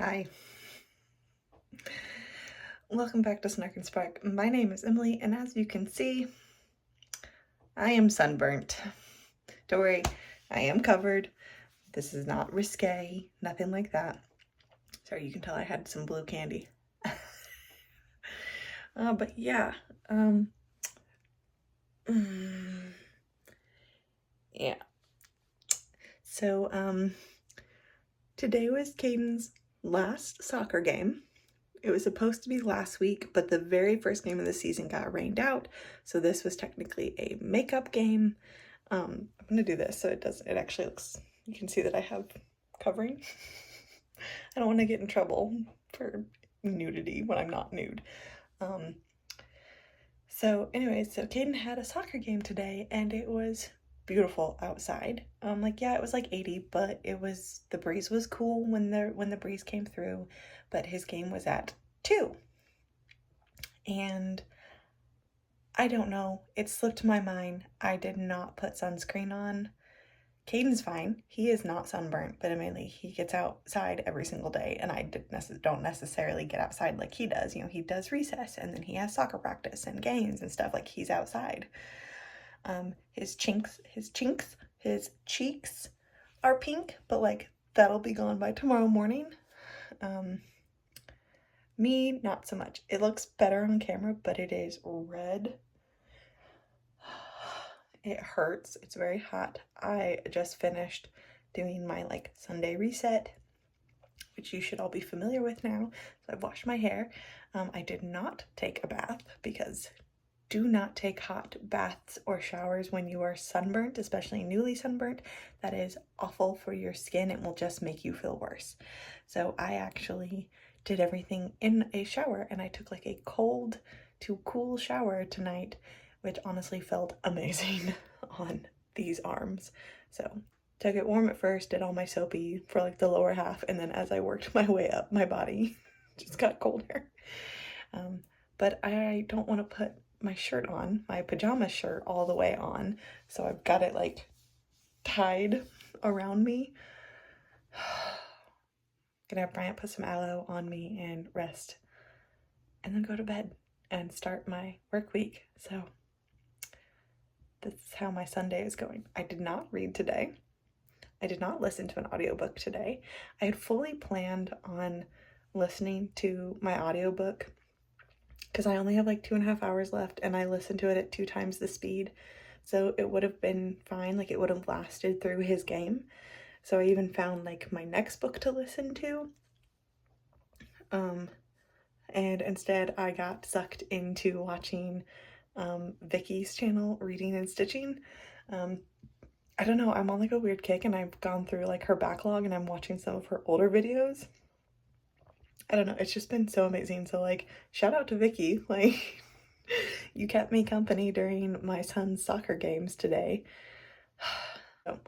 Hi. Welcome back to Snark and Spark. My name is Emily, and as you can see, I am sunburnt. Don't worry, I am covered. This is not risque, nothing like that. Sorry, you can tell I had some blue candy. But yeah, yeah. So, today was Caden's last soccer game. It was supposed to be last week, but the very first game of the season got rained out, so this was technically a makeup game. I'm gonna do this so it actually looks, you can see that I have covering. I don't want to get in trouble for nudity when I'm not nude. So Caden had a soccer game today, and it was beautiful outside. Yeah, it was like 80, but the breeze was cool when the breeze came through, but his game was at 2. And I don't know, it slipped my mind. I did not put sunscreen on. Caden's fine. He is not sunburnt, but mainly he gets outside every single day, and I don't necessarily get outside like he does. You know, he does recess, and then he has soccer practice and games and stuff. Like, he's outside. His cheeks are pink, but like that'll be gone by tomorrow morning. Me, not so much. It looks better on camera, but it is red. It hurts. It's very hot. I just finished doing my Sunday reset, which you should all be familiar with now. So I've washed my hair. I did not take a bath because do not take hot baths or showers when you are sunburnt, especially newly sunburnt. That is awful for your skin. It will just make you feel worse. So I actually did everything in a shower, and I took like a cold to cool shower tonight, which honestly felt amazing on these arms. So took it warm at first, did all my soapy for like the lower half, and then as I worked my way up, my body just got colder. But I don't want to put my shirt on, my pajama shirt, all the way on, so I've got it like tied around me. Gonna have Bryant put some aloe on me and rest, and then go to bed and start my work week. So that's how my Sunday is going. I did not read today. I did not listen to an audiobook today. I had fully planned on listening to my audiobook because I only have like 2.5 hours left, and I listened to it at 2 times the speed. So it would have been fine. Like, it would have lasted through his game. So I even found like my next book to listen to. And instead I got sucked into watching Vicky's channel, Reading and Stitching. I don't know, I'm on like a weird kick, and I've gone through like her backlog, and I'm watching some of her older videos. I don't know, it's just been so amazing. So like, shout out to Vicky, like you kept me company during my son's soccer games today. So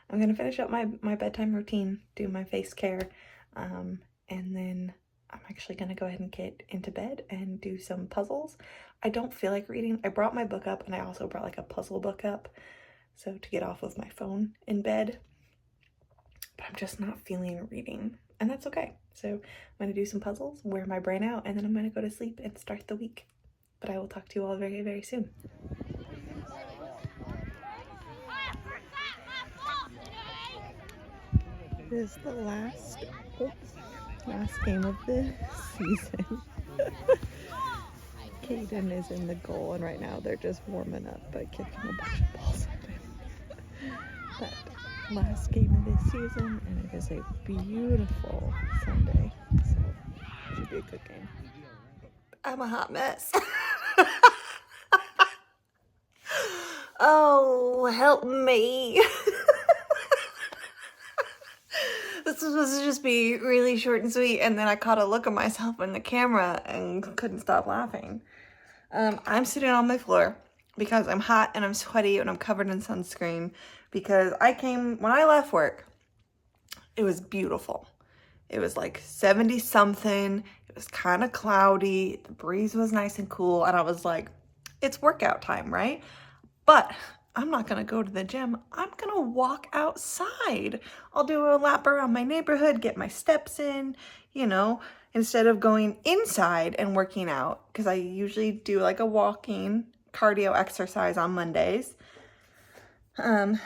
I'm gonna finish up my bedtime routine, do my face care, and then I'm actually gonna go ahead and get into bed and do some puzzles. I don't feel like reading. I brought my book up, and I also brought like a puzzle book up, so to get off of my phone in bed, but I'm just not feeling reading, and that's okay. So I'm gonna do some puzzles, wear my brain out, and then I'm gonna go to sleep and start the week. But I will talk to you all very, very soon. This is the last game of the season. Caden is in the goal, and right now they're just warming up by kicking a bunch of balls at him. But last game of this season, and it is a beautiful Sunday, so it should be a good game. I'm a hot mess. Oh, help me. This was supposed to just be really short and sweet, and then I caught a look of myself in the camera and couldn't stop laughing. I'm sitting on my floor because I'm hot and I'm sweaty and I'm covered in sunscreen because when I left work, it was beautiful. It was like 70 something. It was kind of cloudy. The breeze was nice and cool, and I was like, it's workout time, right? But I'm not gonna go to the gym. I'm gonna walk outside. I'll do a lap around my neighborhood, get my steps in, you know, instead of going inside and working out, because I usually do like a walking cardio exercise on Mondays. And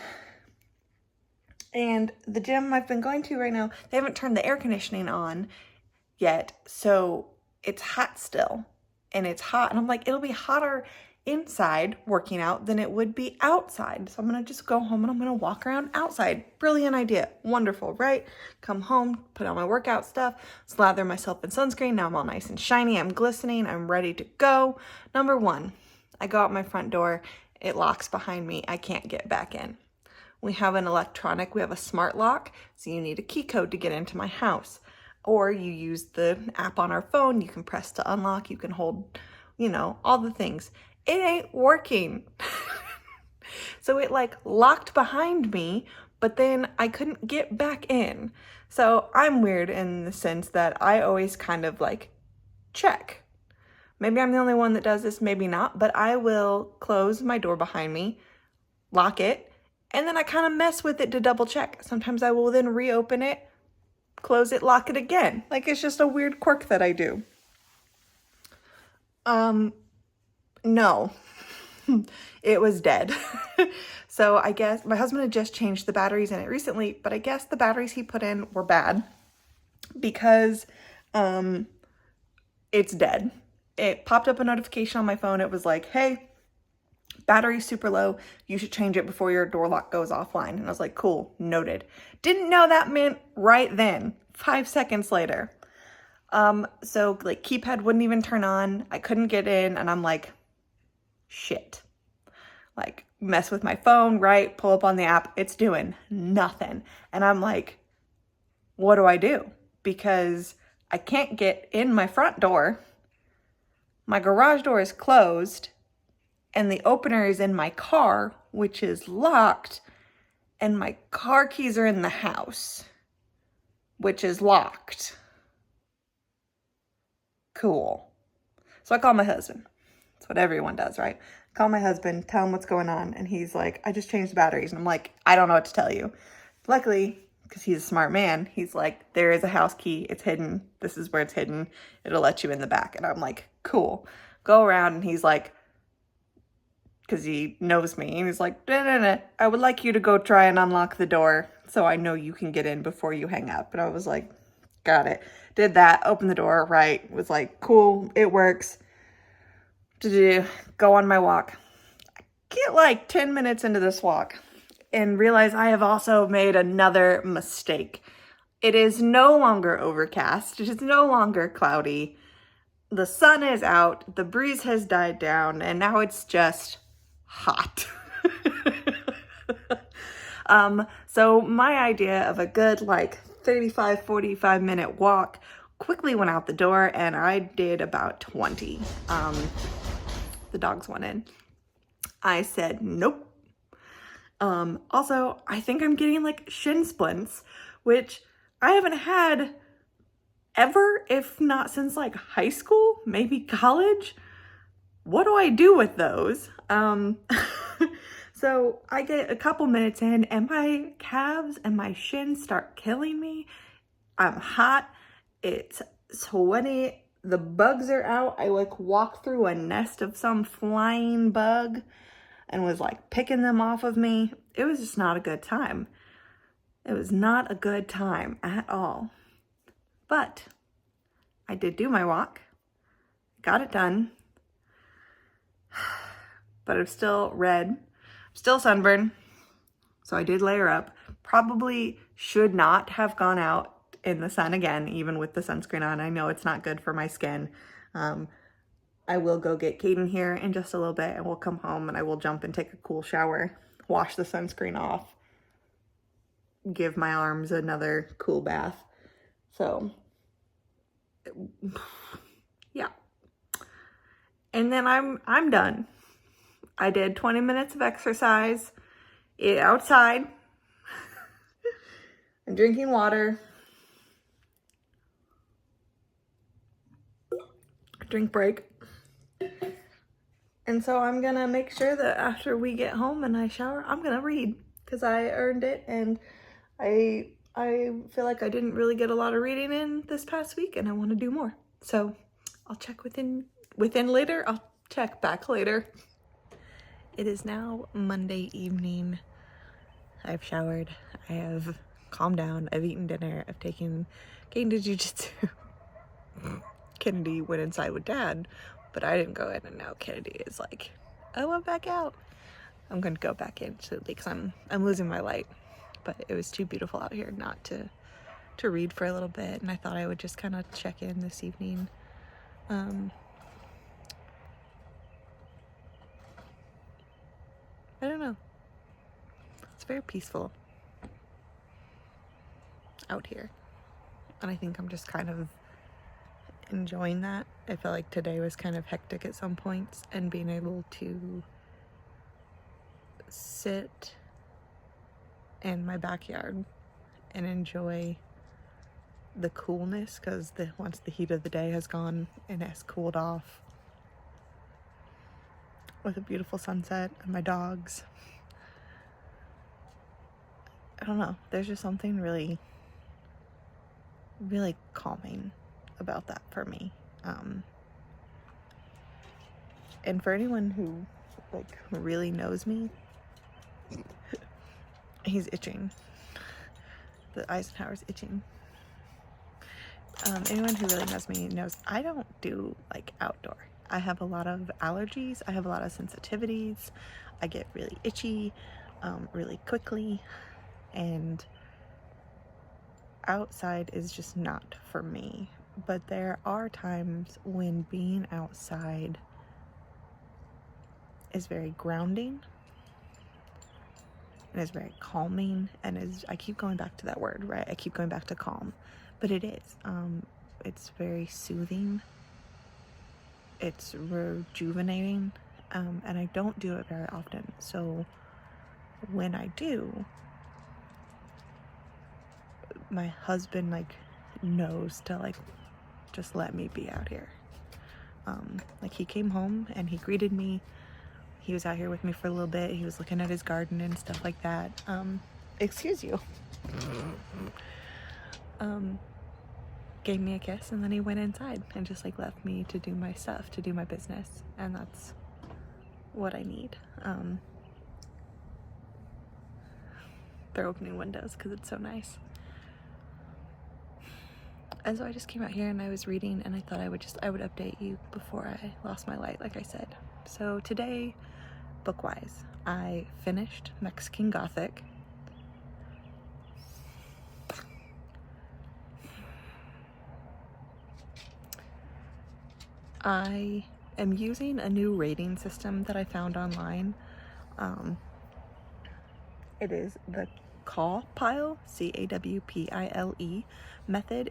the gym I've been going to right now, they haven't turned the air conditioning on yet, so it's hot still, and it's hot, and I'm like, it'll be hotter inside working out than it would be outside. So I'm gonna just go home and I'm gonna walk around outside. Brilliant idea. Wonderful, right? Come home, put on my workout stuff, slather myself in sunscreen. Now I'm all nice and shiny. I'm glistening. I'm ready to go. Number one, I go out my front door. It locks behind me. I can't get back in. We have a smart lock, so you need a key code to get into my house. Or you use the app on our phone. You can press to unlock. You can hold, you know, all the things. It ain't working. So it like locked behind me, but then I couldn't get back in. So I'm weird in the sense that I always kind of like check. Maybe I'm the only one that does this, maybe not, but I will close my door behind me, lock it, and then I kind of mess with it to double check. Sometimes I will then reopen it, close it, lock it again. Like, it's just a weird quirk that I do. No, it was dead. So I guess my husband had just changed the batteries in it recently, but I guess the batteries he put in were bad because it's dead. It popped up a notification on my phone. It was like, hey, battery's super low. You should change it before your door lock goes offline. And I was like, cool, noted. Didn't know that meant right then, 5 seconds later. So like keypad wouldn't even turn on. I couldn't get in, and I'm like, shit. Like, mess with my phone, right? Pull up on the app. It's doing nothing. And I'm like, what do I do? Because I can't get in my front door. My garage door is closed, and the opener is in my car, which is locked, and my car keys are in the house, which is locked. Cool. So I call my husband. That's what everyone does, right? Call my husband, tell him what's going on, and he's like, I just changed the batteries. And I'm like, I don't know what to tell you. Luckily, because he's a smart man, he's like, there is a house key. It's hidden. This is where it's hidden. It'll let you in the back. And I'm like, cool. Go around, and he's like, because he knows me, and he's like, no, I would like you to go try and unlock the door so I know you can get in before you hang up. And I was like, got it. Did that, opened the door, right, was like, cool, it works. Go on my walk. I get like 10 minutes into this walk and realize I have also made another mistake. It is no longer overcast. It is no longer cloudy. The sun is out. The breeze has died down, and now it's just hot. So my idea of a good like 35, 45 minute walk quickly went out the door, and I did about 20. The dogs went in. I said, nope. Also, I think I'm getting like shin splints, which I haven't had ever, if not since like high school, maybe college. What do I do with those? So I get a couple minutes in, and my calves and my shins start killing me. I'm hot. It's sweaty. The bugs are out. I like walked through a nest of some flying bug and was like picking them off of me. It was just not a good time. It was not a good time at all. But I did do my walk, got it done, but I'm still red, I'm still sunburned, so I did layer up. Probably should not have gone out in the sun again, even with the sunscreen on. I know it's not good for my skin. I will go get Caden here in just a little bit, and we'll come home and I will jump and take a cool shower, wash the sunscreen off, give my arms another cool bath. So yeah. And then I'm done. I did 20 minutes of exercise outside. I'm drinking water. Drink break. And so I'm gonna make sure that after we get home and I shower, I'm gonna read, because I earned it, and I feel like I didn't really get a lot of reading in this past week, and I want to do more. So I'll check within later. I'll check back later. It is now Monday evening. I've showered. I have calmed down. I've eaten dinner. I've taken Kane to jiu-jitsu. Kennedy went inside with Dad, but I didn't go in, and now Kennedy is like, I went back out. I'm gonna go back in because I'm losing my light. But it was too beautiful out here not to read for a little bit, and I thought I would just kind of check in this evening. I don't know. It's very peaceful out here, and I think I'm just kind of enjoying that. I felt like today was kind of hectic at some points, and being able to sit in my backyard and enjoy the coolness, because once the heat of the day has gone and has cooled off, with a beautiful sunset and my dogs, I don't know, there's just something really, really calming about that for me. And for anyone who like really knows me, he's itching. The Eisenhower's itching. Anyone who really knows me knows I don't do like outdoor. I have a lot of allergies. I have a lot of sensitivities. I get really itchy really quickly, and outside is just not for me. But there are times when being outside is very grounding and is very calming, and I keep going back to that word, right? I keep going back to calm, but it is. It's very soothing. It's rejuvenating, and I don't do it very often. So when I do, my husband like knows to like just let me be out here. Like he came home and he greeted me. He was out here with me for a little bit. He was looking at his garden and stuff like that. Excuse you. Gave me a kiss, and then he went inside and just like left me to do my stuff, to do my business. And that's what I need. They're opening windows because it's so nice. And so I just came out here and I was reading, and I thought I would update you before I lost my light, like I said. So today, book-wise, I finished Mexican Gothic. I am using a new rating system that I found online. It is the Cawpile, Cawpile method,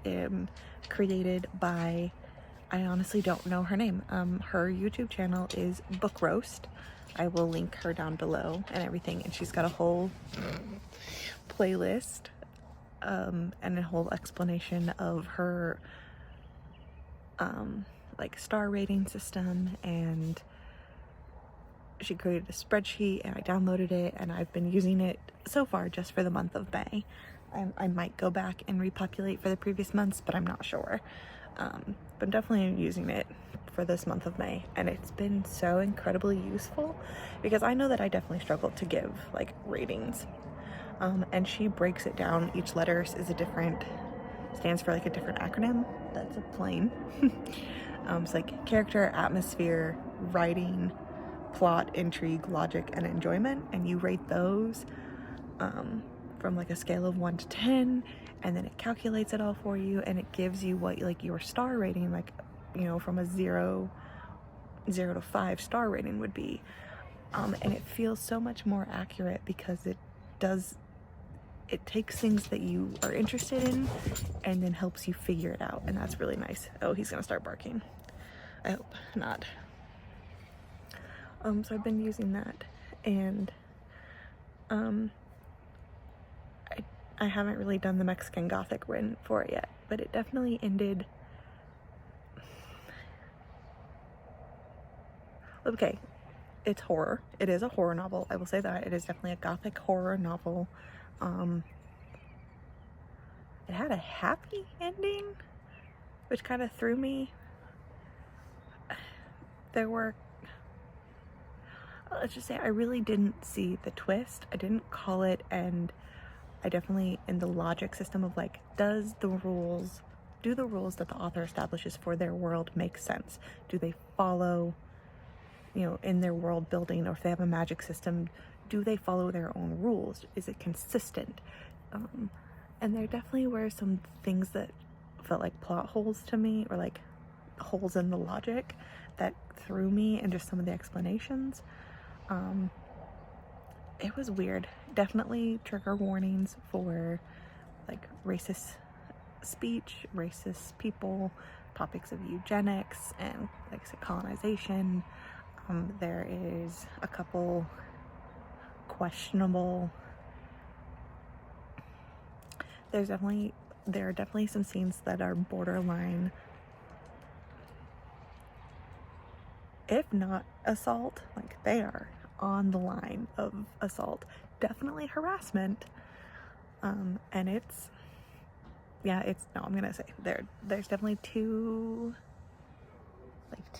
created by, I honestly don't know her name. Her YouTube channel is Book Roast. I will link her down below and everything, and she's got a whole playlist and a whole explanation of her like star rating system, and she created a spreadsheet and I downloaded it, and I've been using it so far just for the month of May. I might go back and repopulate for the previous months, but I'm not sure. But I'm definitely using it for this month of May, and it's been so incredibly useful because I know that I definitely struggle to give like ratings. And she breaks it down. Each letter is stands for like a different acronym. That's a plane. It's like character, atmosphere, writing, plot, intrigue, logic, and enjoyment. And you rate those from like a scale of 1 to 10, and then it calculates it all for you, and it gives you what like your star rating, like, you know, from a 0 to 5 star rating would be. And it feels so much more accurate because it takes things that you are interested in and then helps you figure it out, and that's really nice. Oh, he's gonna start barking. I hope not. So I've been using that, and I haven't really done the Mexican Gothic win for it yet, but it definitely ended. Okay, it's horror. It is a horror novel. I will say that. It is definitely a Gothic horror novel. It had a happy ending, which kind of threw me. There were, let's just say, I really didn't see the twist. I didn't call it, and I definitely, in the logic system of like, do the rules that the author establishes for their world make sense? Do they follow, in their world building, or if they have a magic system, do they follow their own rules? Is it consistent? And there definitely were some things that felt like plot holes to me, or like holes in the logic that threw me, and just some of the explanations. It was weird. Definitely trigger warnings for like racist speech, racist people, topics of eugenics, and like I said, colonization. There is a couple questionable. There are definitely some scenes that are borderline, if not assault, like they are on the line of assault, definitely harassment. And I'm gonna say there's definitely two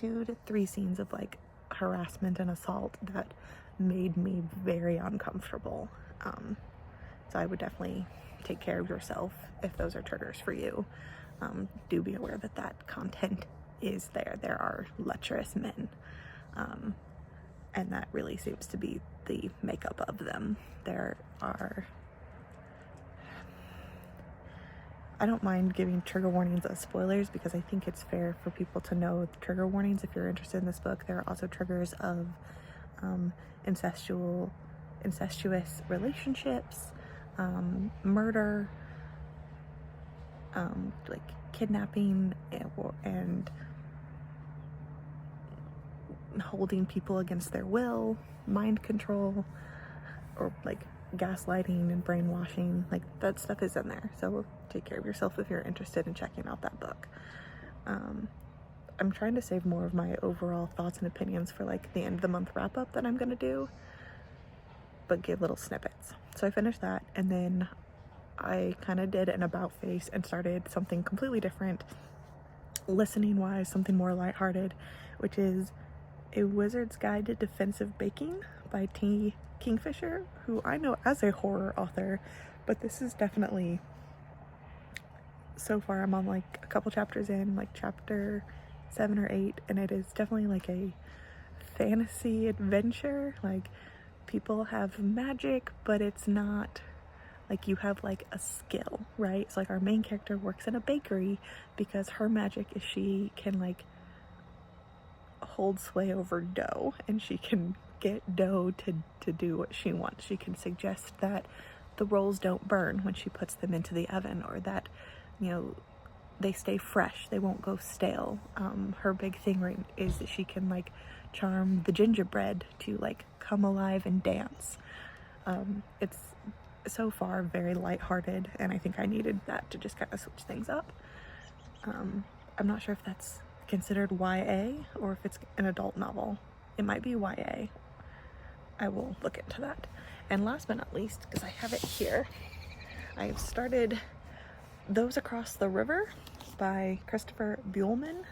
to three scenes of like harassment and assault that made me very uncomfortable. So I would definitely take care of yourself if those are triggers for you. Do be aware that content is there. There are lecherous men, and that really seems to be the makeup of them. I don't mind giving trigger warnings as spoilers, because I think it's fair for people to know the trigger warnings if you're interested in this book. There are also triggers of incestuous relationships, murder, like kidnapping, and holding people against their will, mind control, or like gaslighting and brainwashing. Like that stuff is in there, so take care of yourself if you're interested in checking out that book. I'm trying to save more of my overall thoughts and opinions for like the end of the month wrap up that I'm gonna do, but give little snippets. So I finished that, and then I kind of did an about face and started something completely different, listening wise, something more lighthearted, which is A Wizard's Guide to Defensive Baking by Kingfisher, who I know as a horror author, but this is definitely, so far I'm on like a couple chapters in, like chapter 7 or 8, and it is definitely like a fantasy adventure. Like people have magic, but it's not like you have like a skill, right? So like our main character works in a bakery because her magic is she can like hold sway over dough, and she can get dough to do what she wants. She can suggest that the rolls don't burn when she puts them into the oven, or that, they stay fresh, they won't go stale. Her big thing is that she can like charm the gingerbread to like come alive and dance. It's so far very lighthearted, and I think I needed that to just kind of switch things up. I'm not sure if that's considered YA or if it's an adult novel. It might be YA. I will look into that. And last but not least, because I have it here, I have started Those Across the River by Christopher Buehlman.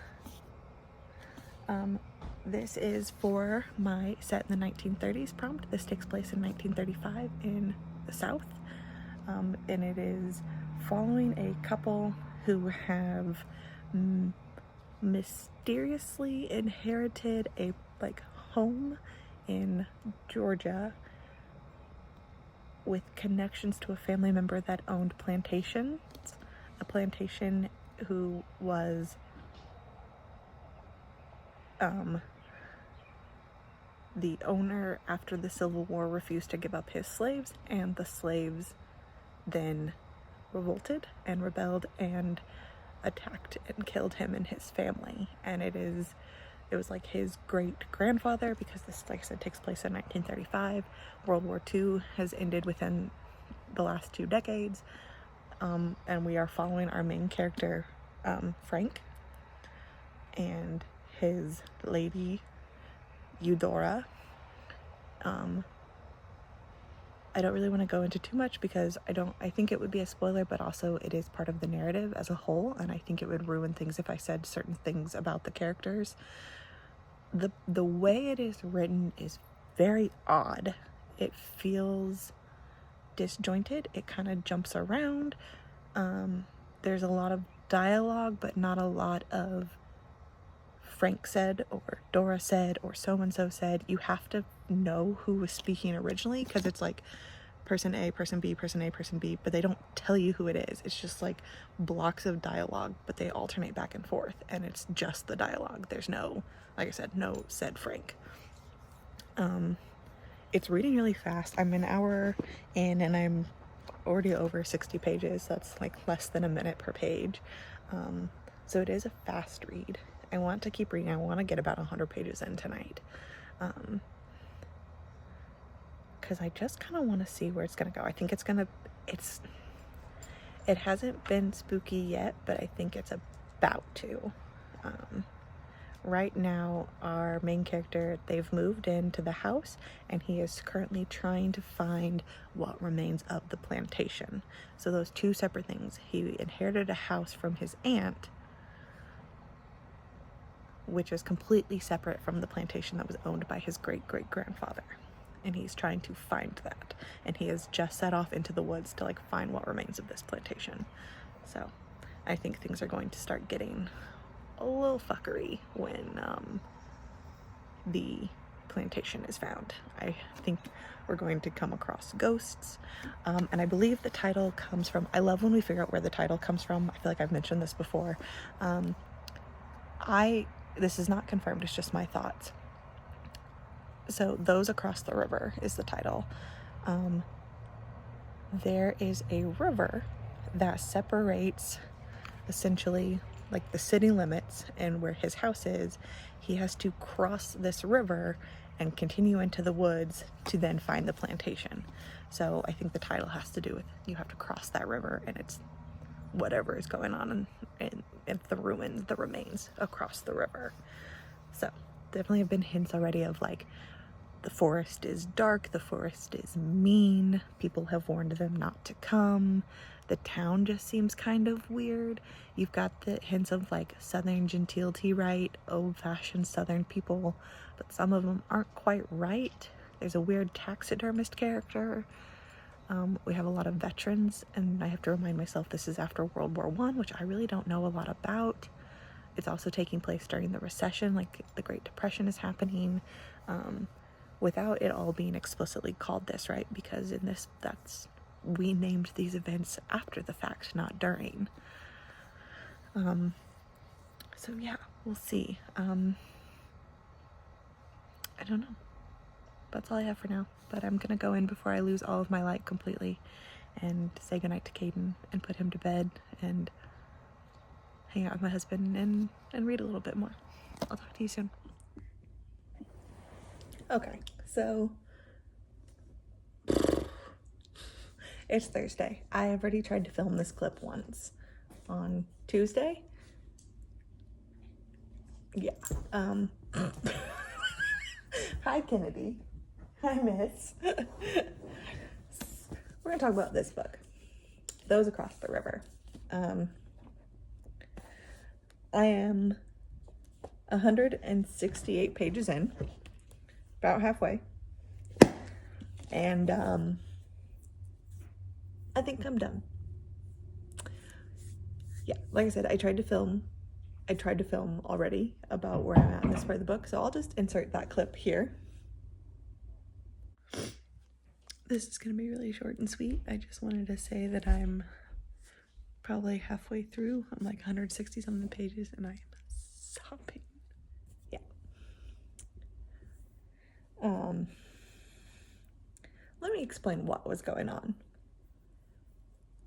This is for my set in the 1930s prompt. This takes place in 1935 in the South, and it is following a couple who have mysteriously inherited a home in Georgia with connections to a family member that owned plantations. A plantation who was the owner, after the Civil War, refused to give up his slaves, and the slaves then revolted and rebelled and attacked and killed him and his family. And it was like his great grandfather, because this, like I said, takes place in 1935. World War II has ended within the last 2 decades, and we are following our main character, Frank, and his lady Eudora, I don't really want to go into too much because I think it would be a spoiler, but also it is part of the narrative as a whole, and I think it would ruin things if I said certain things about the characters. The way it is written is very odd. It feels disjointed. It kind of jumps around. There's a lot of dialogue, but not a lot of Frank said or Dora said or so-and-so said. You have to know who was speaking originally, because it's like person A, person B, person A, person B, but they don't tell you who it is. It's just like blocks of dialogue, but they alternate back and forth, and it's just the dialogue. There's no, like I said, no said Frank. It's reading really fast. I'm an hour in and I'm already over 60 pages. That's like less than a minute per page. So it is a fast read. I want to keep reading. I want to get about 100 pages in tonight. Because I just kind of want to see where it's going to go. I think it hasn't been spooky yet, but I think it's about to. Right now, our main character, they've moved into the house, and he is currently trying to find what remains of the plantation. So those two separate things. He inherited a house from his aunt, which is completely separate from the plantation that was owned by his great-great-grandfather. And he's trying to find that. And he has just set off into the woods to like find what remains of this plantation. So I think things are going to start getting a little fuckery when the plantation is found. I think we're going to come across ghosts, and I believe the title comes from, I love when we figure out where the title comes from. I feel like I've mentioned this before. This is not confirmed, it's just my thoughts. So Those Across the River is the title. There is a river that separates essentially like the city limits, and where his house is, he has to cross this river and continue into the woods to then find the plantation. So I think the title has to do with you have to cross that river, and it's whatever is going on in the remains across the river. So definitely have been hints already of like the forest is dark, the forest is mean, people have warned them not to come. The town just seems kind of weird. You've got the hints of like Southern gentility, right? Old-fashioned Southern people, but some of them aren't quite right. There's a weird taxidermist character. We have a lot of veterans, and I have to remind myself this is after World War I, which I really don't know a lot about. It's also taking place during the recession, like the Great Depression is happening, without it all being explicitly called this, right? Because in this, we named these events after the fact, not during. So yeah, we'll see. I don't know. That's all I have for now. But I'm gonna go in before I lose all of my light completely and say goodnight to Caden and put him to bed and hang out with my husband and read a little bit more. I'll talk to you soon. Okay, so it's Thursday. I have already tried to film this clip once on Tuesday. Yeah. Hi, Kennedy. Hi, Miss. We're gonna talk about this book, Those Across the River. I am 168 pages in, about halfway, and I think I'm done. Yeah, like I said, I tried to film already about where I'm at in this part of the book, so I'll just insert that clip here. This is going to be really short and sweet. I just wanted to say that I'm probably halfway through. I'm like 160 something pages, and I am sobbing. Yeah. Let me explain what was going on.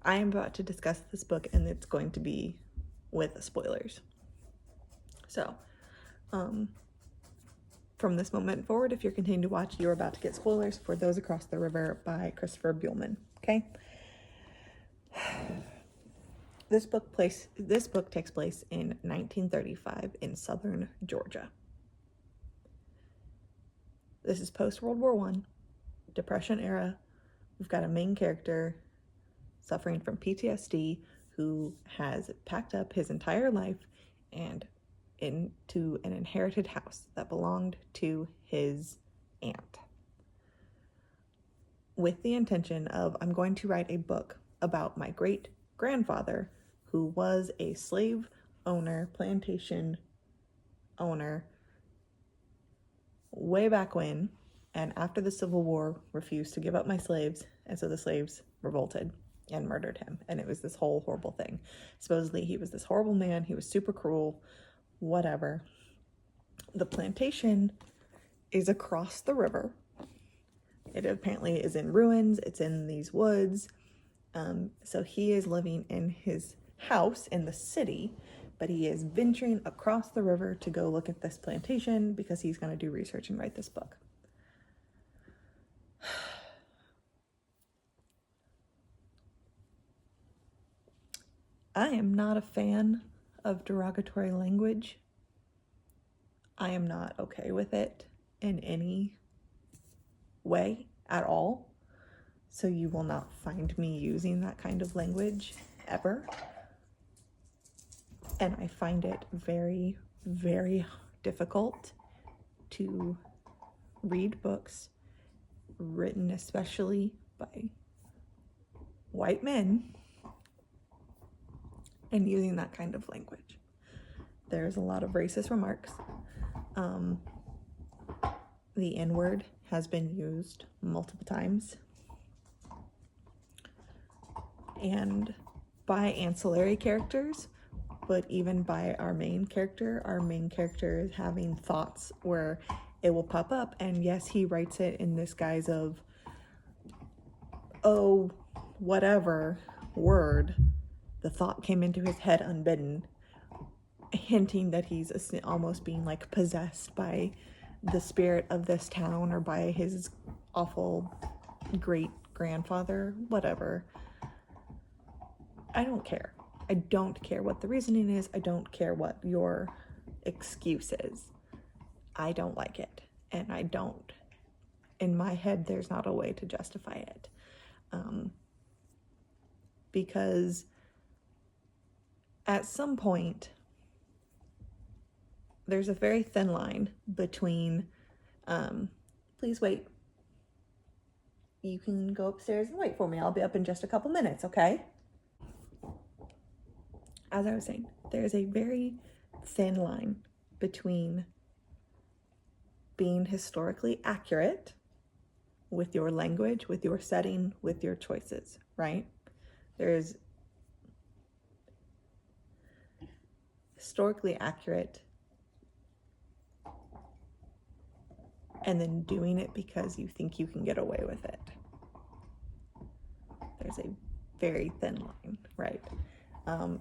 I am about to discuss this book, and it's going to be with spoilers. So, from this moment forward, if you're continuing to watch, you're about to get spoilers for Those Across the River by Christopher Buehlman, okay? This book takes place in 1935 in southern Georgia. This is post-World War I, Depression era. We've got a main character suffering from PTSD who has packed up his entire life and into an inherited house that belonged to his aunt, with the intention of, I'm going to write a book about my great grandfather who was a slave owner, plantation owner, way back when, and after the Civil War refused to give up my slaves, and so the slaves revolted and murdered him, and it was this whole horrible thing. Supposedly he was this horrible man, he was super cruel, whatever. The plantation is across the river. It apparently is in ruins, it's in these woods, so he is living in his house in the city, but he is venturing across the river to go look at this plantation because he's going to do research and write this book. I am not a fan of derogatory language. I am not okay with it in any way at all. So you will not find me using that kind of language ever. And I find it very, very difficult to read books written especially by white men and using that kind of language. There's a lot of racist remarks. The N-word has been used multiple times, and by ancillary characters, but even by our main character. Our main character is having thoughts where it will pop up, and yes, he writes it in this guise of, oh, whatever word, the thought came into his head unbidden, hinting that he's almost being like possessed by the spirit of this town or by his awful great grandfather, whatever. I don't care. I don't care what the reasoning is. I don't care what your excuse is. I don't like it. And I don't. In my head, there's not a way to justify it. Because at some point, there's a very thin line between, please wait. You can go upstairs and wait for me. I'll be up in just a couple minutes, okay? As I was saying, there's a very thin line between being historically accurate with your language, with your setting, with your choices, right? There's historically accurate and then doing it because you think you can get away with it. There's a very thin line, right?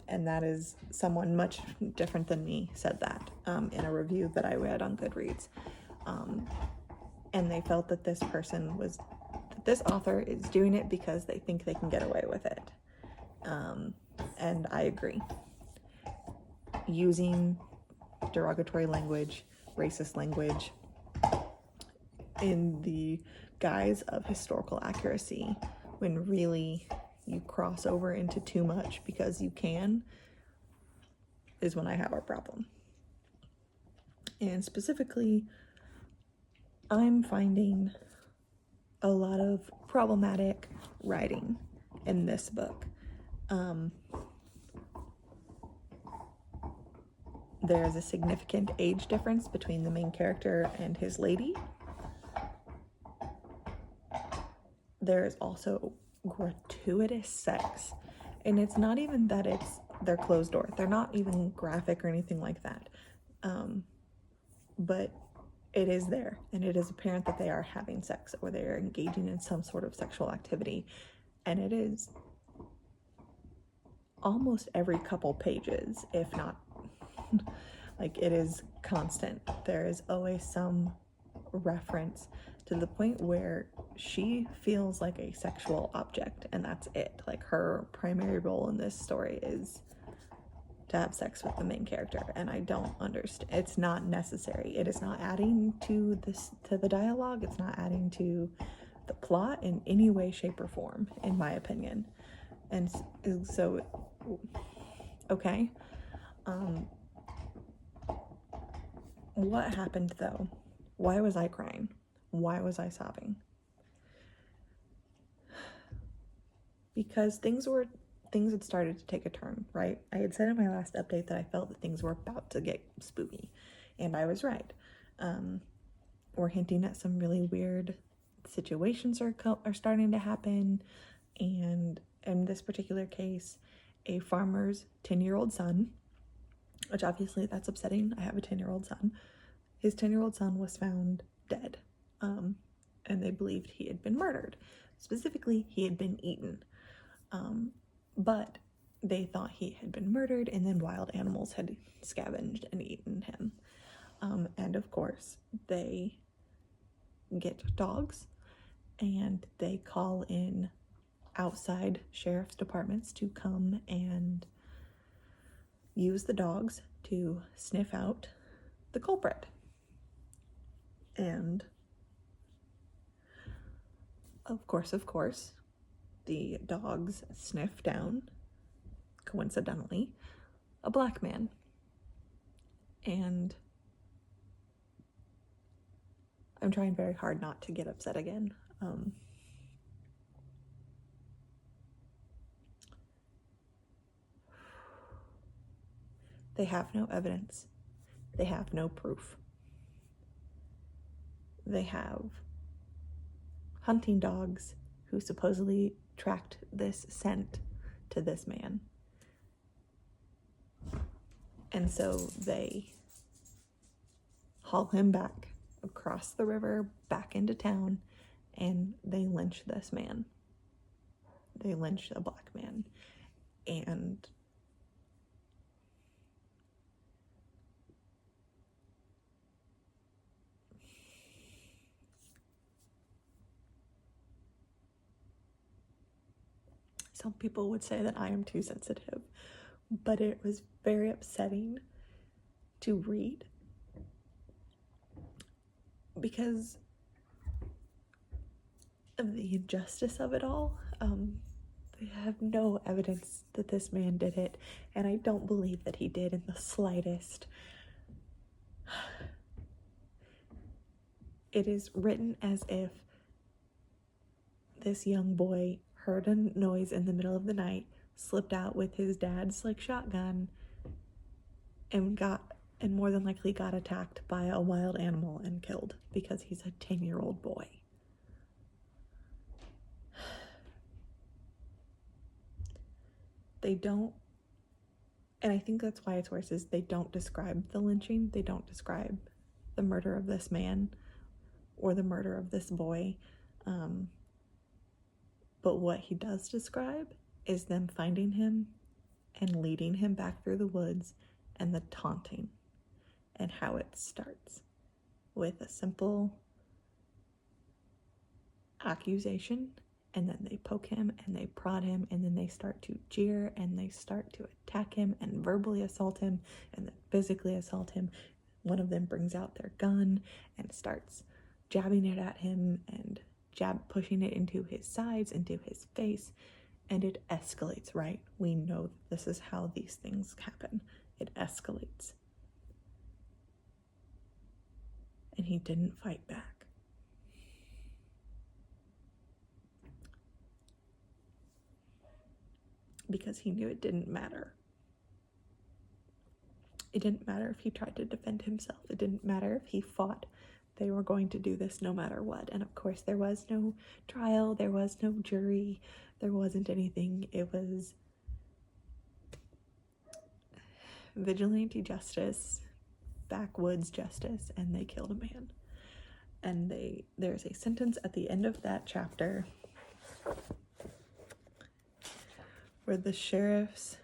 And that is someone much different than me said that in a review that I read on Goodreads. And they felt that this author is doing it because they think they can get away with it. And I agree. Using derogatory language, racist language in the guise of historical accuracy, when really you cross over into too much because you can, is when I have a problem. And specifically, I'm finding a lot of problematic writing in this book. There's a significant age difference between the main character and his lady. There's also gratuitous sex, and it's not even that they're closed door. They're not even graphic or anything like that. But it is there, and it is apparent that they are having sex or they are engaging in some sort of sexual activity, and it is almost every couple pages, if not like it is constant. There is always some reference to the point where she feels like a sexual object, and that's it. Like, her primary role in this story is to have sex with the main character, and I don't understand. It's not necessary. It is not adding to the dialogue. It's not adding to the plot in any way, shape, or form, in my opinion. And so, okay. What happened though? Why was I crying? Why was I sobbing? Because things had started to take a turn, right? I had said in my last update that I felt that things were about to get spooky, and I was right. We're hinting at some really weird situations are starting to happen, and in this particular case, a farmer's 10-year-old son, which obviously that's upsetting. I have a 10-year-old son. His 10-year-old son was found dead, and they believed he had been murdered. Specifically, he had been eaten. But they thought he had been murdered, and then wild animals had scavenged and eaten him. And of course, they get dogs, and they call in outside sheriff's departments to come and use the dogs to sniff out the culprit. And of course, the dogs sniff down, coincidentally, a black man. And I'm trying very hard not to get upset again. They have no evidence. They have no proof. They have hunting dogs who supposedly tracked this scent to this man. And so they haul him back across the river, back into town, and they lynch this man. They lynch a black man. And some people would say that I am too sensitive, but it was very upsetting to read because of the injustice of it all. They have no evidence that this man did it, and I don't believe that he did in the slightest. It is written as if this young boy heard a noise in the middle of the night, slipped out with his dad's shotgun, and more than likely got attacked by a wild animal and killed because he's a 10-year-old boy. They don't, and I think that's why it's worse, is they don't describe the lynching. They don't describe the murder of this man or the murder of this boy. But what he does describe is them finding him and leading him back through the woods, and the taunting, and how it starts with a simple accusation, and then they poke him and they prod him, and then they start to jeer and they start to attack him and verbally assault him and then physically assault him. One of them brings out their gun and starts jabbing it at him and pushing it into his sides, into his face, and it escalates, right? We know this is how these things happen. It escalates. And he didn't fight back. Because he knew it didn't matter. It didn't matter if he tried to defend himself. It didn't matter if he fought. They were going to do this no matter what. And of course, there was no trial. There was no jury. There wasn't anything. It was vigilante justice, backwoods justice, and they killed a man. And there's a sentence at the end of that chapter where the sheriff's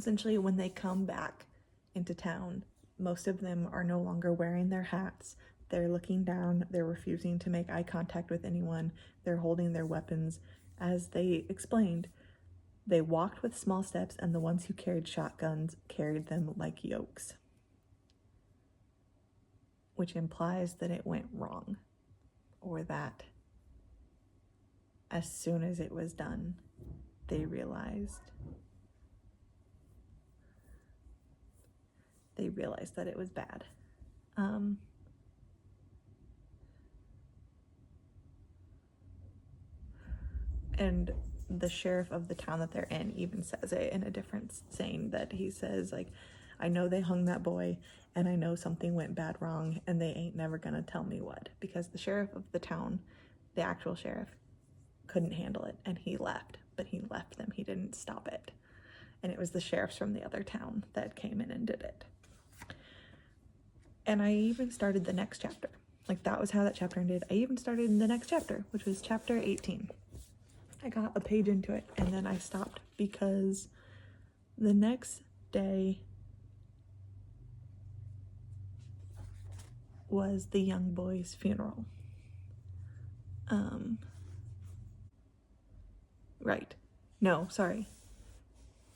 essentially when they come back into town, most of them are no longer wearing their hats. They're looking down. They're refusing to make eye contact with anyone. They're holding their weapons. As they explained, they walked with small steps, and the ones who carried shotguns carried them like yokes, which implies that it went wrong, or that as soon as it was done, they realized that it was bad. And the sheriff of the town that they're in even says it in a different saying, that he says, like, I know they hung that boy, and I know something went bad wrong, and they ain't never gonna tell me what. Because the sheriff of the town, the actual sheriff, couldn't handle it, and he left. But he left them. He didn't stop it. And it was the sheriffs from the other town that came in and did it. And I even started the next chapter. Like, that was how that chapter ended. I even started in the next chapter, which was chapter 18. I got a page into it, and then I stopped because the next day was the young boy's funeral. Right. No, sorry.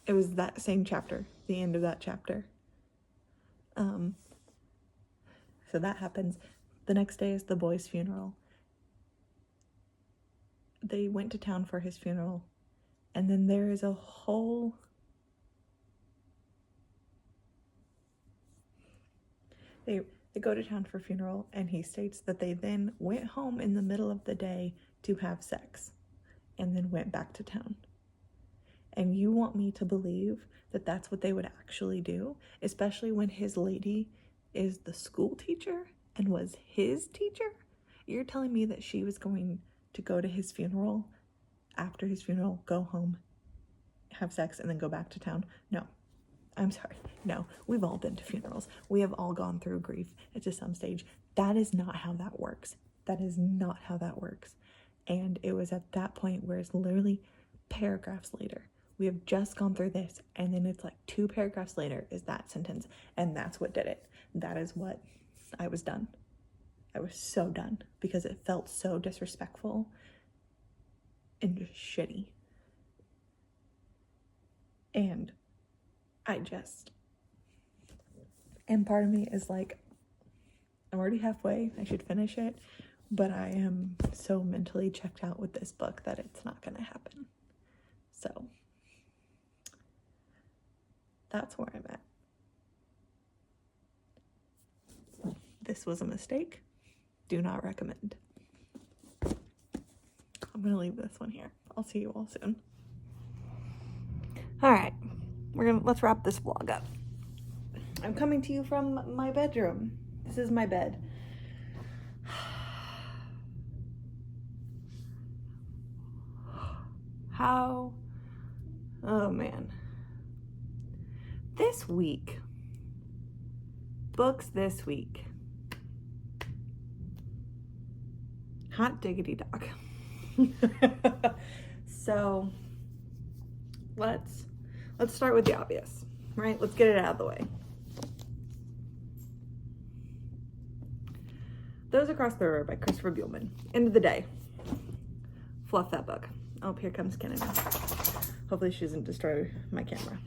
It was that same chapter, the end of that chapter. So that happens. The next day is the boy's funeral. They went to town for his funeral, and then there is a whole they go to town for funeral, and he states that they then went home in the middle of the day to have sex and then went back to town. And you want me to believe that that's what they would actually do, especially when his lady is the school teacher and was his teacher? You're telling me that she was going to go to his funeral, after his funeral, go home, have sex, and then go back to town? No. I'm sorry. No. We've all been to funerals. We have all gone through grief to some stage. That is not how that works. That is not how that works. And it was at that point where it's literally paragraphs later. We have just gone through this, and then it's like 2 paragraphs later is that sentence, and that's what did it. That is what I was done. I was so done because it felt so disrespectful and just shitty. And and part of me is like, I'm already halfway, I should finish it, but I am so mentally checked out with this book that it's not gonna happen. So that's where I'm at. This was a mistake. Do not recommend. I'm gonna leave this one here. I'll see you all soon. All right, let's wrap this vlog up. I'm coming to you from my bedroom. This is my bed. Oh man. This week, books this week. Hot diggity dog. So let's start with the obvious, right? Let's get it out of the way. Those Across the River by Christopher Buehlman. End of the day. Fluff that book. Oh, here comes Kennedy. Hopefully she doesn't destroy my camera.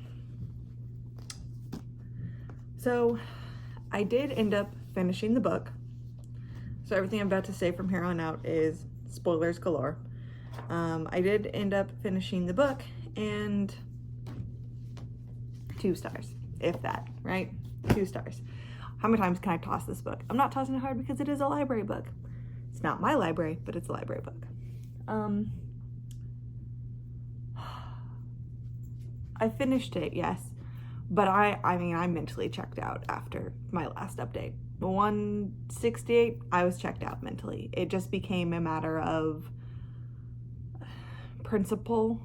So I did end up finishing the book. So everything I'm about to say from here on out is spoilers galore. I did end up finishing the book, and 2 stars, if that, right? 2 stars. How many times can I toss this book? I'm not tossing it hard because it is a library book. It's not my library, but it's a library book. I finished it, yes, but I mean, I mentally checked out after my last update. 168, I was checked out mentally. It just became a matter of principle.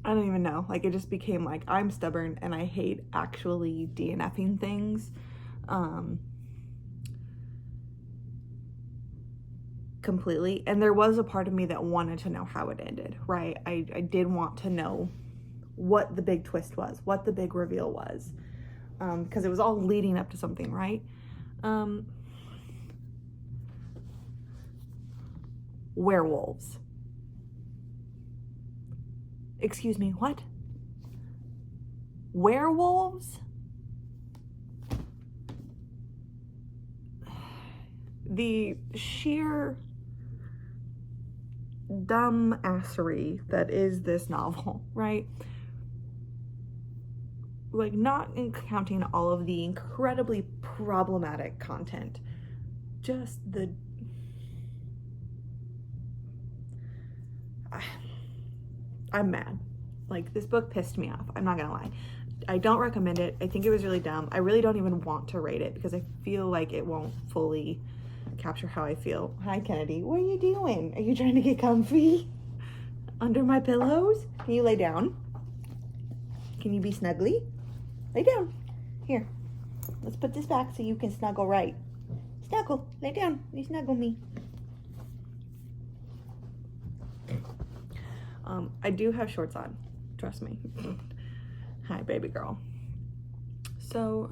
I don't even know. Like, it just became like, I'm stubborn and I hate actually DNFing things. Completely. And there was a part of me that wanted to know how it ended, right? I did want to know what the big twist was, what the big reveal was. Because it was all leading up to something, right? Werewolves. Excuse me, what? Werewolves? The sheer dumbassery that is this novel, right? Like, not counting all of the incredibly problematic content, just the... I'm mad. Like, this book pissed me off. I'm not gonna lie. I don't recommend it. I think it was really dumb. I really don't even want to rate it because I feel like it won't fully capture how I feel. Hi, Kennedy. What are you doing? Are you trying to get comfy? Under my pillows? Can you lay down? Can you be snuggly? Lay down. Here. Let's put this back so you can snuggle right. Snuggle. Lay down. You snuggle me. I do have shorts on. Trust me. Hi, baby girl. So...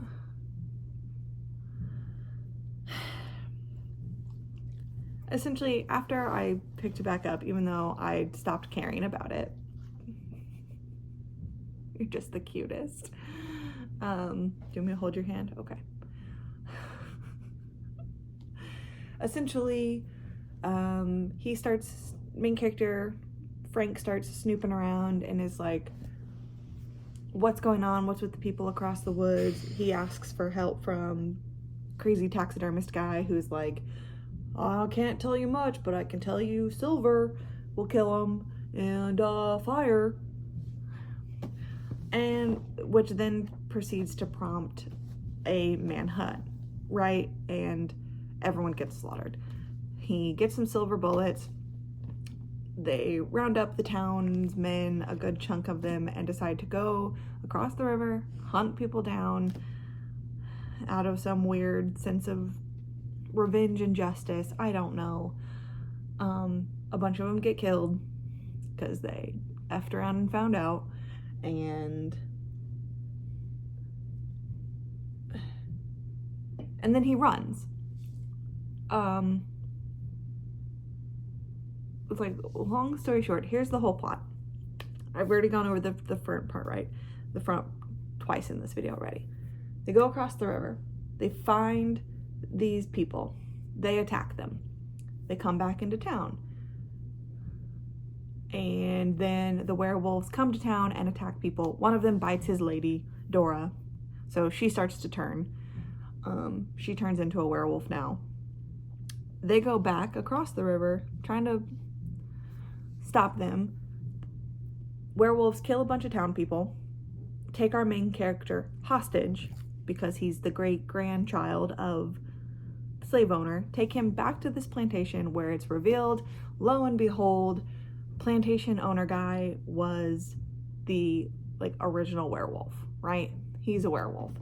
essentially, after I picked it back up, even though I stopped caring about it, you're just the cutest. Do you want me to hold your hand? Okay. Essentially, he starts, main character, Frank starts snooping around and is like, what's going on? What's with the people across the woods? He asks for help from crazy taxidermist guy who's like, I can't tell you much, but I can tell you Silver will kill him, and fire. And which then proceeds to prompt a manhunt, right? And everyone gets slaughtered. He gets some silver bullets. They round up the town's men, a good chunk of them, and decide to go across the river, hunt people down out of some weird sense of revenge and justice. I don't know. A bunch of them get killed because they effed around and found out, and then he runs. It's like, long story short, here's the whole plot. I've already gone over the front part, right? The front twice in this video already. They go across the river. They find these people. They attack them. They come back into town. And then the werewolves come to town and attack people. One of them bites his lady, Dora. So she starts to turn. She turns into a werewolf now. They go back across the river, trying to stop them. Werewolves kill a bunch of town people, take our main character hostage because he's the great-grandchild of the slave owner, take him back to this plantation where it's revealed, lo and behold, plantation owner guy was the original werewolf, right? He's a werewolf.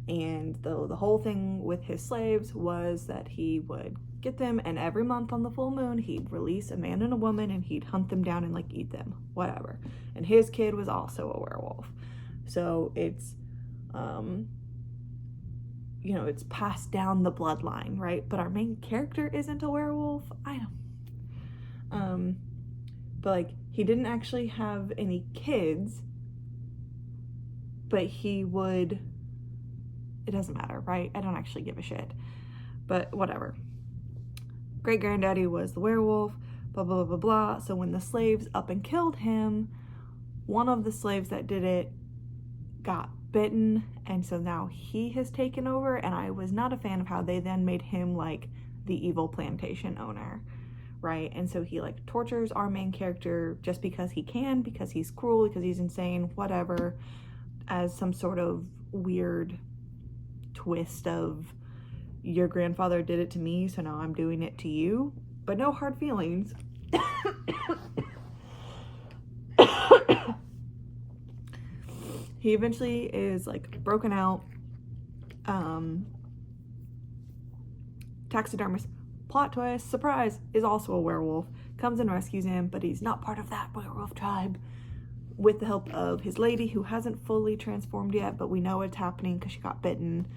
And the whole thing with his slaves was that he would get them, and every month on the full moon he'd release a man and a woman and he'd hunt them down and eat them, whatever. And his kid was also a werewolf. So it's it's passed down the bloodline, right? But our main character isn't a werewolf. I don't but he didn't actually have any kids, but he would, it doesn't matter, right? I don't actually give a shit, but whatever. Great granddaddy was the werewolf, blah, blah, blah, blah. So when the slaves up and killed him, one of the slaves that did it got bitten, and so now he has taken over, and I was not a fan of how they then made him the evil plantation owner, right? And so he tortures our main character just because he can, because he's cruel, because he's insane, whatever, as some sort of weird twist of, your grandfather did it to me, so now I'm doing it to you, but no hard feelings. He eventually is broken out. Taxidermist, plot twist, surprise, is also a werewolf, comes and rescues him, but he's not part of that werewolf tribe. with the help of his lady, who hasn't fully transformed yet, but we know it's happening because she got bitten.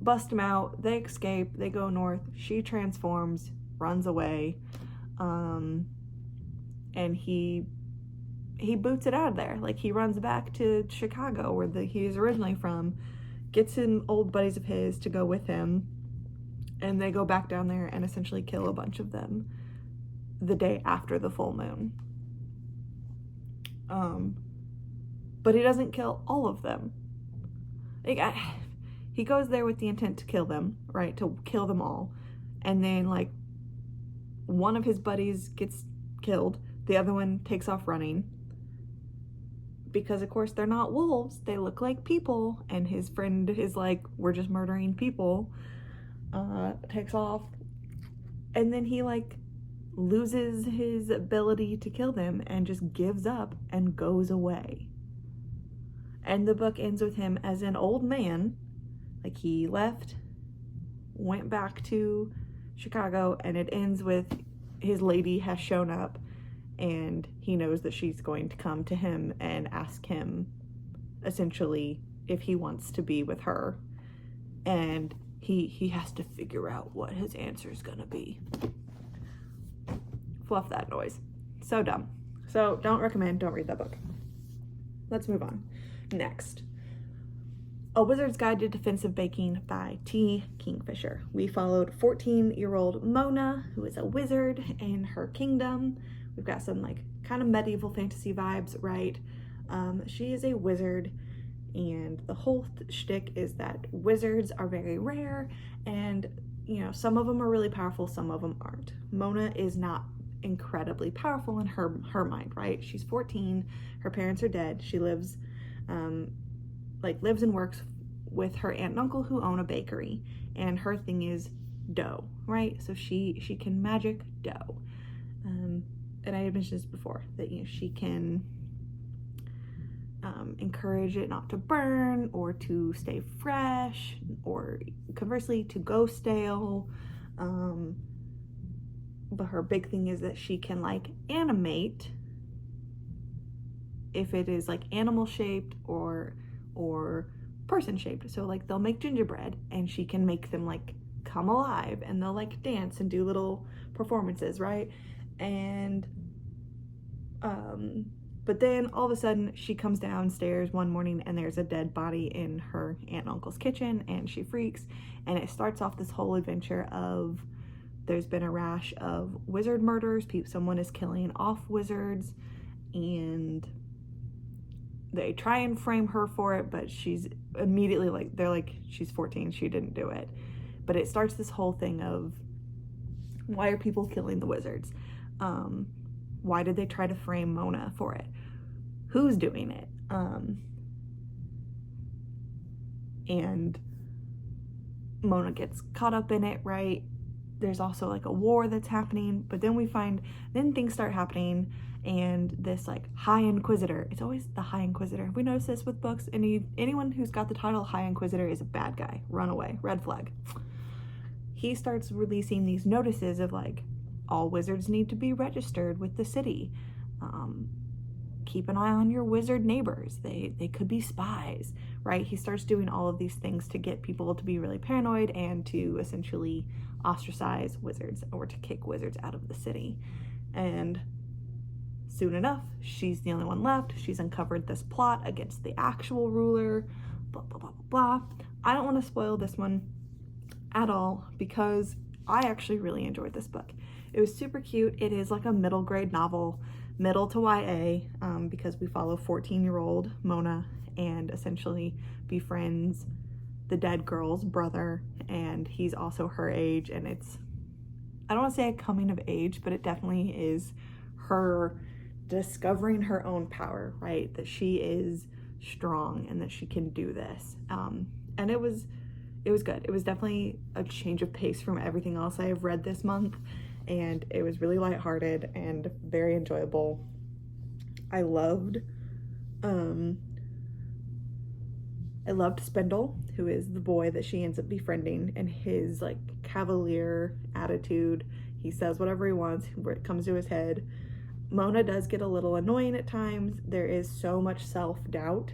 Bust him out, they escape, they go north, she transforms, runs away, and he boots it out of there. Like, he runs back to Chicago, where he's originally from, gets some old buddies of his to go with him, and they go back down there and essentially kill a bunch of them the day after the full moon. But he doesn't kill all of them. Like, he goes there with the intent to kill them, right? To kill them all. And then, like, one of his buddies gets killed. The other one takes off running. Because, of course, they're not wolves. They look like people. And his friend is like, we're just murdering people. Takes off. And then he, like, loses his ability to kill them and just gives up and goes away. And the book ends with him as an old man. Like, he left, went back to Chicago, and it ends with his lady has shown up, and he knows that she's going to come to him and ask him, essentially, if he wants to be with her. And he has to figure out what his answer is gonna be. Fluff that noise. So dumb. So, don't recommend, don't read that book. Let's move on. Next. A Wizard's Guide to Defensive Baking by T. Kingfisher. We followed 14-year-old Mona, who is a wizard in her kingdom. We've got some, like, kind of medieval fantasy vibes, right? She is a wizard, and the whole shtick is that wizards are very rare, and, you know, some of them are really powerful, some of them aren't. Mona is not incredibly powerful in her mind, right? She's 14, her parents are dead, she lives and works with her aunt and uncle who own a bakery, and her thing is dough, right? So she can magic dough, and I had mentioned this before, that, you know, she can encourage it not to burn or to stay fresh, or conversely to go stale. But her big thing is that she can, like, animate if it is, like, animal shaped or person shaped. So, like, they'll make gingerbread and she can make them, like, come alive, and they'll, like, dance and do little performances, right? And but then all of a sudden she comes downstairs one morning and there's a dead body in her aunt and uncle's kitchen, and she freaks, and it starts off this whole adventure of there's been a rash of wizard murders. Someone is killing off wizards, and they try and frame her for it, but she's immediately like, they're like, she's 14, she didn't do it. But it starts this whole thing of, why are people killing the wizards? Why did they try to frame Mona for it? Who's doing it? And Mona gets caught up in it, right? There's also, like, a war that's happening, but then things start happening, and this, like, High Inquisitor, it's always the High Inquisitor. Have we noticed this with books? Anyone who's got the title High Inquisitor is a bad guy. Run away. Red flag. He starts releasing these notices of, like, all wizards need to be registered with the city. Keep an eye on your wizard neighbors. They could be spies, right? He starts doing all of these things to get people to be really paranoid and to essentially ostracize wizards, or to kick wizards out of the city. And soon enough, she's the only one left. She's uncovered this plot against the actual ruler, blah, blah, blah, blah, blah. I don't want to spoil this one at all, because I actually really enjoyed this book. It was super cute. It is like a middle grade novel, middle to YA, because we follow 14-year-old Mona and essentially befriends the dead girl's brother, and he's also her age, and it's, I don't want to say a coming of age, but it definitely is her discovering her own power, right? That she is strong and that she can do this. And it was good. It was definitely a change of pace from everything else I have read this month, and it was really lighthearted and very enjoyable. I loved Spindle, who is the boy that she ends up befriending, and his, like, cavalier attitude. He says whatever he wants, where it comes to his head. Mona does get a little annoying at times. There is so much self-doubt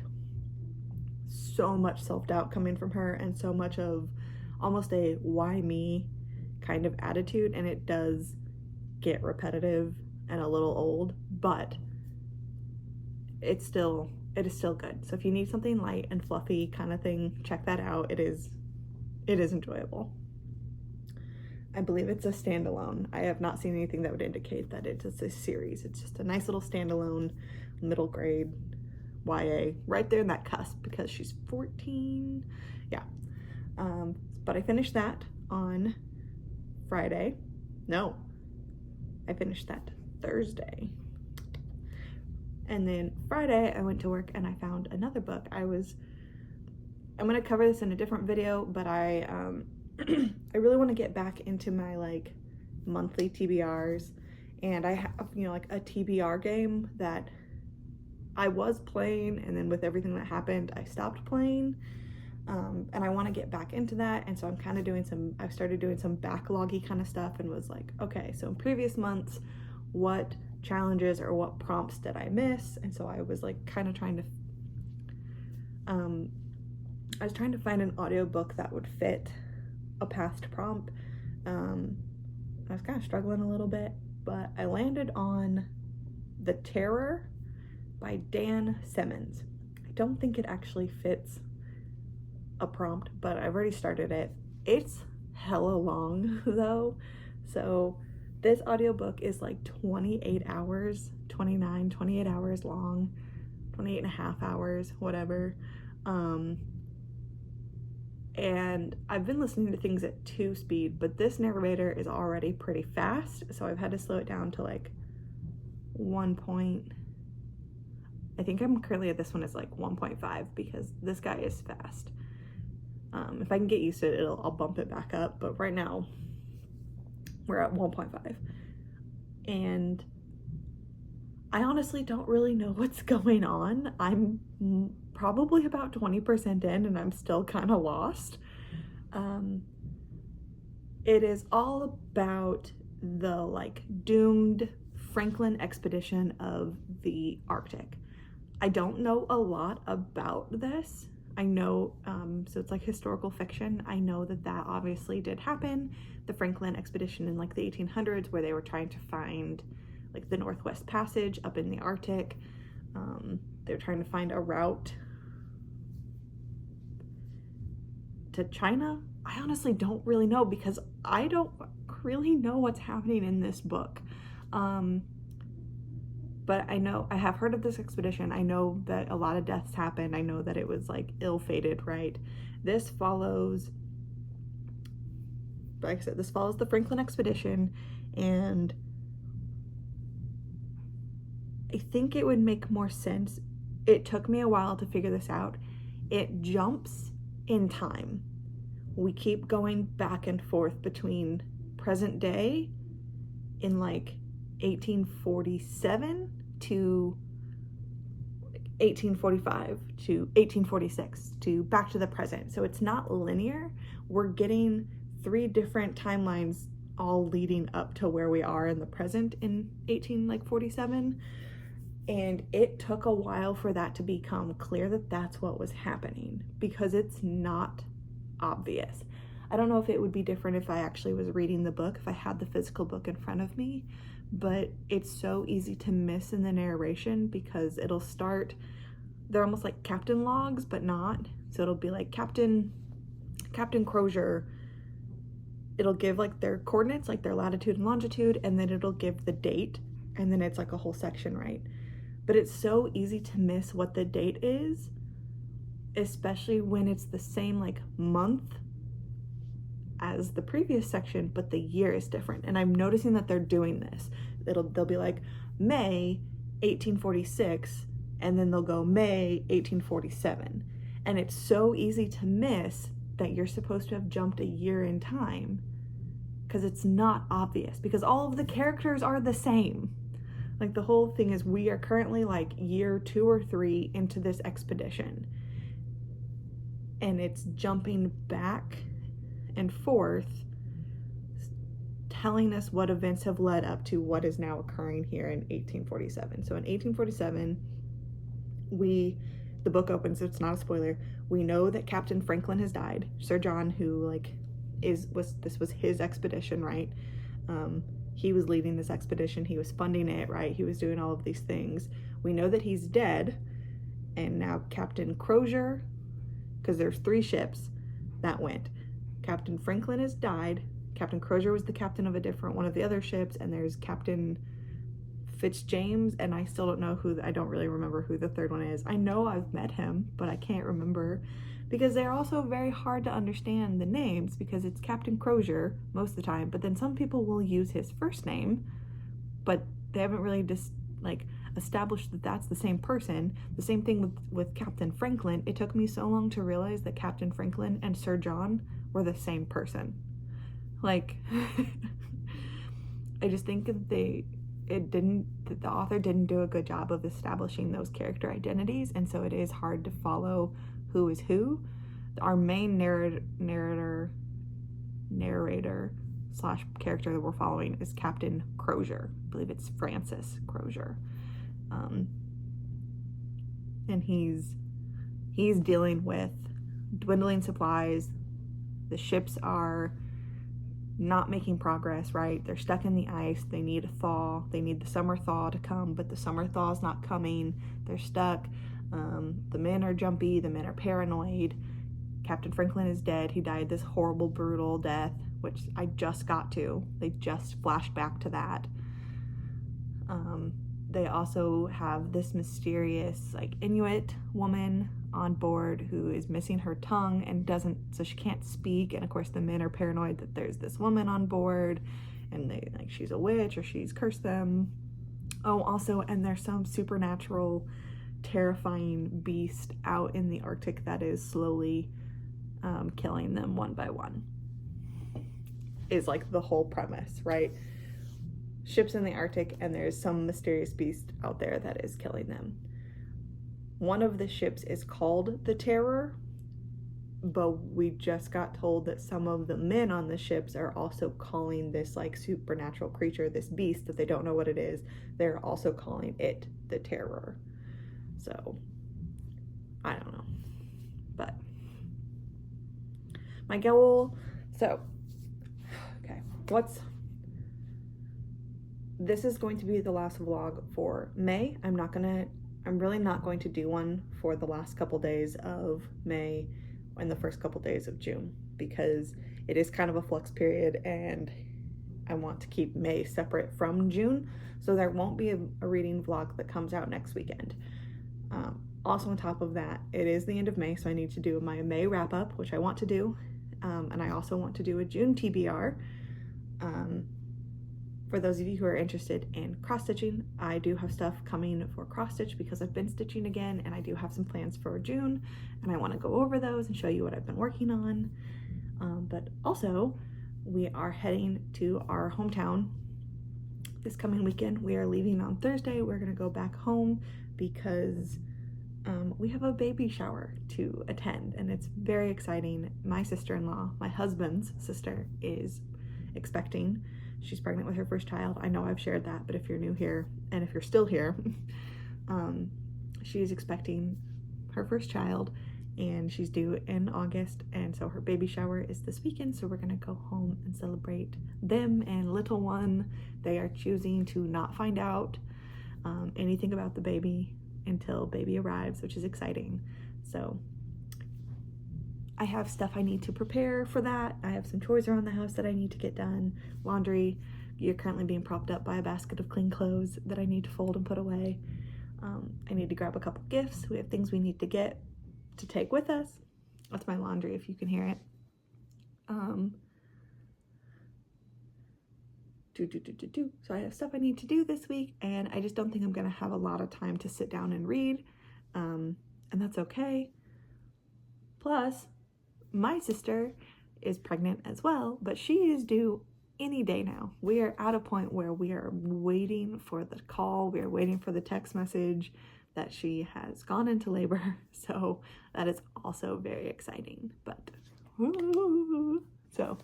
coming from her, and so much of almost a why me kind of attitude, and it does get repetitive and a little old, but it is still good. So if you need something light and fluffy kind of thing, check that out. It is enjoyable. I believe it's a standalone. I have not seen anything that would indicate that it's a series. It's just a nice little standalone middle grade YA, right there in that cusp, because she's 14. Yeah. But I finished that on Friday. No, I finished that Thursday. And then Friday I went to work and I found another book. I'm gonna cover this in a different video, but I really want to get back into my like monthly TBRs, and I have, like a TBR game that I was playing, and then with everything that happened I stopped playing, and I want to get back into that. And so I'm kind of I've started doing some backloggy kind of stuff, and was like, okay, so in previous months, what challenges or what prompts did I miss? And so I was like kind of trying to find an audiobook that would fit a past prompt. I was kind of struggling a little bit, but I landed on The Terror by Dan Simmons. I don't think it actually fits a prompt, but I've already started it. It's hella long though, so this audiobook is like 28 hours long, 28 and a half hours, whatever. And I've been listening to things at 2 speed, but this narrator is already pretty fast, so I've had to slow it down to like 1 point. I think I'm currently at this one is like 1.5 because this guy is fast. If I can get used to it, I'll bump it back up, but right now we're at 1.5. And I honestly don't really know what's going on. I'm probably about 20% in and I'm still kind of lost. It is all about the like doomed Franklin expedition of the Arctic. I don't know a lot about this. I know, so it's like historical fiction. I know that obviously did happen. The Franklin expedition in like the 1800s, where they were trying to find like the Northwest Passage up in the Arctic. They're trying to find a route to China. I honestly don't really know, because I don't really know what's happening in this book. But I know, I have heard of this expedition. I know that a lot of deaths happened. I know that it was like ill-fated, right? This follows, like I said, this follows the Franklin expedition, and I think it would make more sense. It took me a while to figure this out. It jumps in time. We keep going back and forth between present day in like 1847 to 1845 to 1846 to back to the present. So it's not linear. We're getting 3 different timelines all leading up to where we are in the present in 1847. And it took a while for that to become clear that that's what was happening, because it's not obvious. I don't know if it would be different if I actually was reading the book, if I had the physical book in front of me, but it's so easy to miss in the narration, because it'll start, they're almost like captain logs, but not. So it'll be like Captain Crozier, it'll give like their coordinates, like their latitude and longitude, and then it'll give the date, and then it's like a whole section, right? But it's so easy to miss what the date is, especially when it's the same like month as the previous section, but the year is different. And I'm noticing that they're doing this. They'll be like May 1846, and then they'll go May 1847. And it's so easy to miss that you're supposed to have jumped a year in time, because it's not obvious, because all of the characters are the same. Like the whole thing is, we are currently like year 2 or 3 into this expedition, and it's jumping back and forth telling us what events have led up to what is now occurring here in 1847. So in 1847, the book opens, it's not a spoiler, we know that Captain Franklin has died. Sir John, who this was his expedition, right? He was leading this expedition, he was funding it, right? He was doing all of these things. We know that he's dead, and now Captain Crozier, because there's 3 ships that went. Captain Franklin has died. Captain Crozier was the captain of one of the other ships, and there's Captain Fitzjames, and I still don't know I don't really remember who the 3rd one is. I know I've met him, but I can't remember, because they're also very hard to understand, the names, because it's Captain Crozier most of the time, but then some people will use his first name, but they haven't really established that that's the same person. The same thing with Captain Franklin. It took me so long to realize that Captain Franklin and Sir John were the same person. I just think that the author didn't do a good job of establishing those character identities, and so it is hard to follow who is who. Our main narrator / character that we're following is Captain Crozier. I believe it's Francis Crozier. And he's dealing with dwindling supplies. The ships are not making progress, right? They're stuck in the ice. They need a thaw. They need the summer thaw to come, but the summer thaw is not coming. They're stuck. The men are jumpy. The men are paranoid. Captain Franklin is dead. He died this horrible, brutal death, which I just got to. They just flashed back to that. They also have this mysterious Inuit woman on board who is missing her tongue and so she can't speak, and of course the men are paranoid that there's this woman on board and they she's a witch or she's cursed them. Oh, also, and there's some supernatural terrifying beast out in the Arctic that is slowly killing them one by one, is the whole premise, right? Ships in the Arctic, and there's some mysterious beast out there that is killing them. One of the ships is called the Terror, but we just got told that some of the men on the ships are also calling this supernatural creature, this beast that they don't know what it is, they're also calling it the Terror. So I don't know, but my goal, this is going to be the last vlog for May. I'm really not going to do one for the last couple days of May and the first couple days of June, because it is kind of a flux period and I want to keep May separate from June, so there won't be a reading vlog that comes out next weekend. Also on top of that, it is the end of May, so I need to do my May wrap up, which I want to do, and I also want to do a June TBR. For those of you who are interested in cross-stitching, I do have stuff coming for cross-stitch because I've been stitching again, and I do have some plans for June, and I want to go over those and show you what I've been working on. But also, we are heading to our hometown this coming weekend. We are leaving on Thursday. We're going to go back home because we have a baby shower to attend, and it's very exciting. My sister-in-law, my husband's sister, is expecting. She's pregnant with her first child. I know I've shared that, but if you're new here, and if you're still here, she's expecting her first child, and she's due in August, and so her baby shower is this weekend, so we're gonna go home and celebrate them and little one. They are choosing to not find out anything about the baby until baby arrives, which is exciting. So I have stuff I need to prepare for that. I have some chores around the house that I need to get done. Laundry, you're currently being propped up by a basket of clean clothes that I need to fold and put away. I need to grab a couple gifts. We have things we need to get to take with us. That's my laundry, if you can hear it. So I have stuff I need to do this week, and I just don't think I'm gonna have a lot of time to sit down and read, and that's okay. Plus, my sister is pregnant as well, but she is due any day now. We are at a point where we are waiting for the call, we are waiting for the text message that she has gone into labor, so that is also very exciting. But so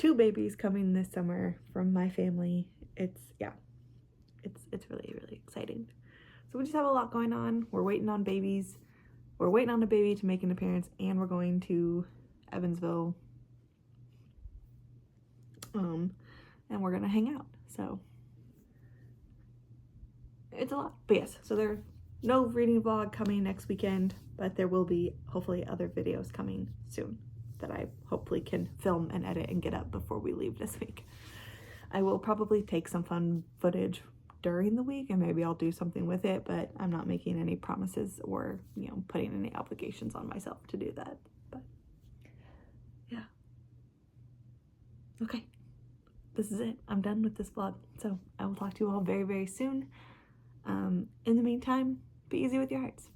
2 babies coming this summer from my family. It's really, really exciting. So we just have a lot going on. We're waiting on babies. We're waiting on a baby to make an appearance, and we're going to Evansville. And we're gonna hang out. So it's a lot. But yes, so there's no reading vlog coming next weekend, but there will be hopefully other videos coming soon that I hopefully can film and edit and get up before we leave this week. I will probably take some fun footage during the week, and maybe I'll do something with it, but I'm not making any promises or, you know, putting any obligations on myself to do that. But yeah. Okay. This is it. I'm done with this vlog. So I will talk to you all very, very soon. In the meantime, be easy with your hearts.